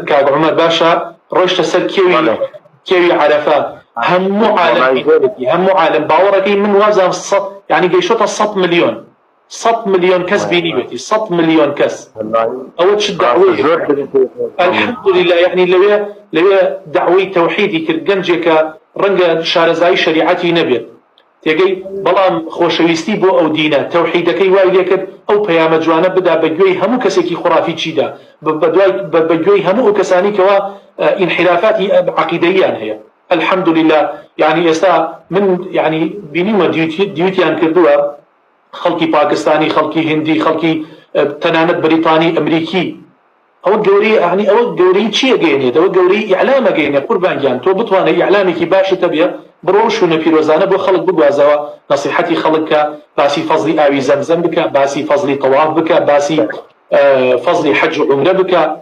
کاک عمر باشە ڕۆیشتە سەر کێوی عەرەفە هەموو عالم باوەڕەکەی من وازم يعني گەیشتە 100 مليون کەس بینیوێتی 100 مليون کەس ئەوە چ داوای الحمد لله يعني لەوێ داوای تەوحیدی کرد گەنجێکە ڕەنگە شارەزایی شریعەتی نەبێت تێگەی بەڵام خۆشەویستی بۆ ئەو دینە تەوحیدەکەی وای لێ کرد ئەو پەیامە جوانە بدا بە گوێی هەموو کەسێکی خوڕافی چیدا بە گوێی هەموو ئەو کەسانی کەوا انحرافاتی عەقیدەییان هەیە الحمد لله يعني ئێستا من يعني بینیمە دیوتیان کردووە خەڵکی پاکستانی خەڵکی هندی خەڵکی تەنانەت بریتانی ئەمریکی ئەوە گەورەی يعني ئەوە گەورەی چیە گەێنێت ئەوە گەورەی ئیعلامە گەێنێ قوربانگیان تۆ بتوانێت ئیعلامێکی باشتە بێ بڕۆ شوونە پیرۆزانە بۆ خەڵک بگوازەوە نەسیحەتی خەڵکە باسی فەزلی ئاوی زەمزەم بکە باسی فەزلی تەواف بکە باسی فەزلی حەج و عومرە بکە